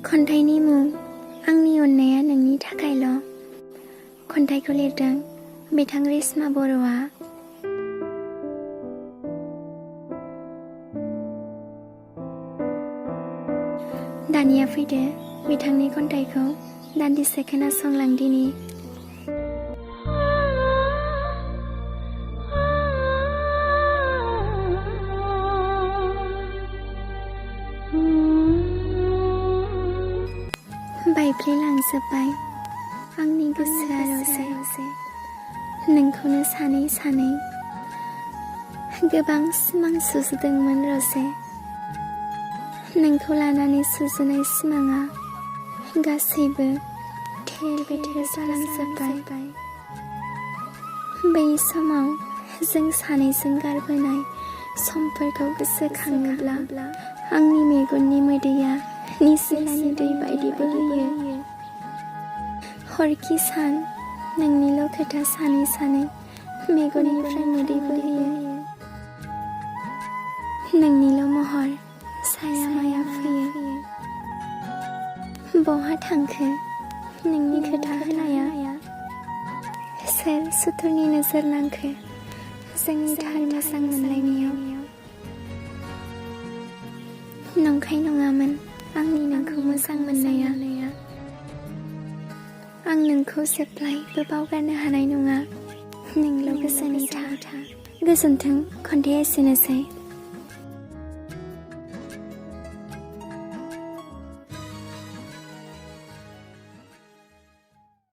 खन्थाइनि मुं आंनि अननाया नोंनि थाखायल'। खन्थाइखौ लिरदों बिथां रेशमा बर'आ। दानिया फैदो बिथांनि खन्थाइखौ दान्दिसे खोनासंलांदिनि। बायफ्लेलांजोब्बाय आंनि गोसोआ रजे नोंखौनो सानै सानै गोबां सिमां सुजुदोंमोन रजे। नोंखौ लानानै सुजुनाय सिमाङा गासैबो थेर बेथेर जालांजोब्बाय। बै समाव जों सानैजों गारबोनाय समफोरखौ गोसोखाङोब्ला आंनि मेगननि मोदैया निसिरानि दै बायदि बोहैयो। हरखि सान नोंनिल' खोथा सानै सानै मेगननिफ्राय मोदै बोहैयो। नोंनिल' महर साया माया फैयो। बहा थांखो नोंनि खोथा होनाया? सोर सुथुरनि नोजोर नांखो जोंनि थार मोजां मोनलायनायाव? नंखाय नङामोन आंनि नोंखौ मोजां मोननाया। आं नोंखौ जेब्लायबो बावगारनो हानाय नङा। नोंल' गोसोनि था। गोजोन्थों। खन्थाइया एसेनोसै।